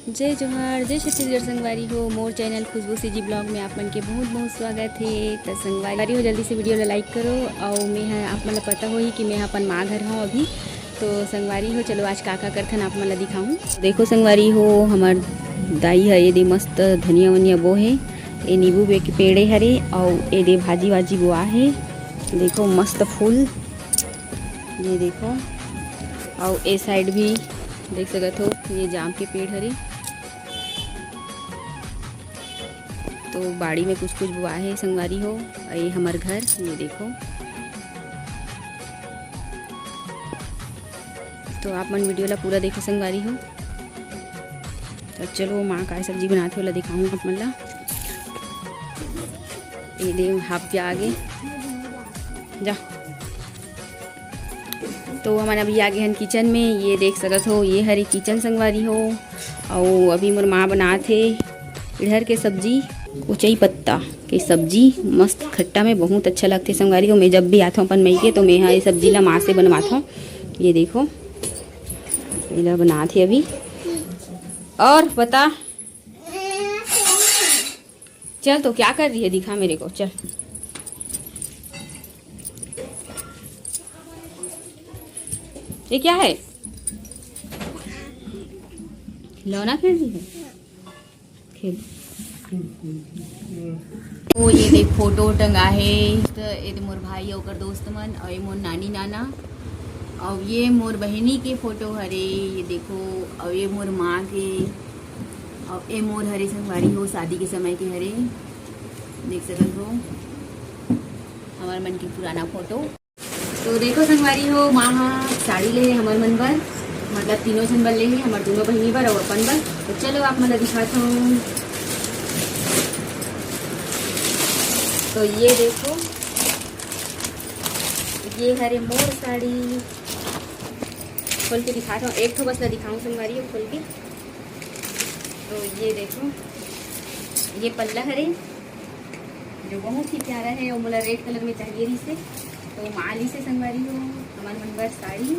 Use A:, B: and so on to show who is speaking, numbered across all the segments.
A: जय जोहार, जय छत्तीसगढ़। संगवारी हो मोर चैनल खुशबू सी जी ब्लॉग में आप मन के बहुत बहुत स्वागत है। तो संगवारी हो जल्दी से वीडियो ला लाइक करो। और मैं आप मन ला पता हो ही कि मैं अपन माँ घर हूँ अभी। तो संगवारी हो चलो आज का करथन आप मन ला दिखाऊँ। देखो संगवारी हो हमार दाई है, ये दे मस्त धनिया वनिया बो है, ये नींबू के पेड़े हरे और ये दे भाजी वाजी बोआ है। देखो मस्त फूल, ये देखो। और ए साइड भी देख सकते हो, ये जाम के पेड़ हरे। तो बाड़ी में कुछ कुछ बुआ है संगवारी हो। ये हमार घर, ये देखो। तो आप मन वीडियो ला पूरा देखो संगवारी हो। तो चलो माँ का सब्जी बनाते वाला दिखाऊँ आप मन ला। ये दे हाफ जा आगे जा। तो हमारे अभी आगे हैं किचन में, ये देख सकत हो, ये हरी किचन संगवारी हो। और अभी मोर माँ बनाते इधर के सब्जी, उचई पत्ता के सब्जी मस्त खट्टा में बहुत अच्छा लगते संगवारी हो। मैं जब भी आता हूँ अपन मई के तो मैं ये सब्जी ला माँ से बनवाता हूँ। ये देखो ये बनाते अभी। और बता चल, तो क्या कर रही है दिखा मेरे को, चल। ये क्या है, खिलौना खेल रही है, खेल। तो ये देख फोटो टंगा है। तो ये मोर भाई और दोस्त मन, और ये मोर नानी नाना, और ये मोर बहनी के फोटो हरे, ये देखो। और ये मोर माँ के, और ये मोर हरे संगवारी हो शादी के समय के हरे, देख सकते हो हमारे मन की पुराना फोटो। तो देखो संगवारी हो माँ साड़ी ले हमारे मन पर, मतलब तीनों जन बन ले है, हमारे दोनों बहनी पर और अपन पर। तो चलो आप मतलब दिखाता हूँ। तो ये देखो, ये हरे मोर साड़ी खोल के दिखाता हूँ। एक तो बस ला दिखाऊँ संगवारी हो खोल के। तो ये देखो, ये पल्ला हरे जो बहुत ही प्यारा है, और मुला रेड कलर में चाहिए रही से। तो माली से संगवारी हो हमारे मन पर साड़ी,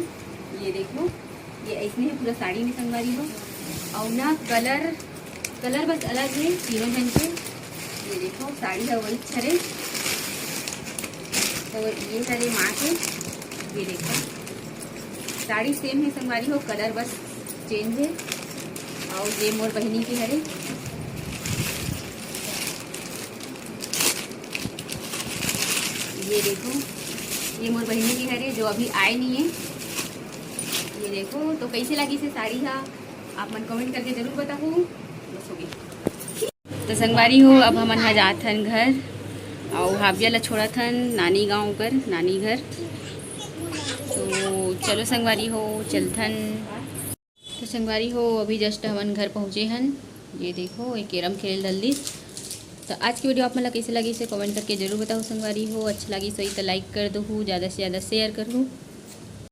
A: ये देखो ये ऐसे है पूरा साड़ी में संगवारी हो। और ना कलर बस अलग है तीनों जन के। ये देखो साड़ी है वही छरे। तो ये सारे माँ के, ये देखो साड़ी सेम है संगवारी हो, कलर बस चेंज है। और ये मोर बहनी की हरे, ये देखो ये मोर बहनी की हरे जो अभी आए नहीं है। ये देखो तो कैसे लगी से साड़ी है आप मन कमेंट करके जरूर बताओ। बस हो गई। तो संगवारी हो अब हम यहाँ जात हन घर, और हाबिया ला छोड़ा थन नानी गांव कर, नानी घर। तो चलो संगवारी हो चलथन। तो संगवारी हो अभी जस्ट हमन घर पहुँचे हन। ये देखो ये कैरम खेल डल। तो आज की वीडियो आप मतलब कैसे लगी इसे कमेंट करके जरूर बताओ संगवारी हो। अच्छा लगी सही तो लाइक कर दो, ज़्यादा से ज़्यादा शेयर करो।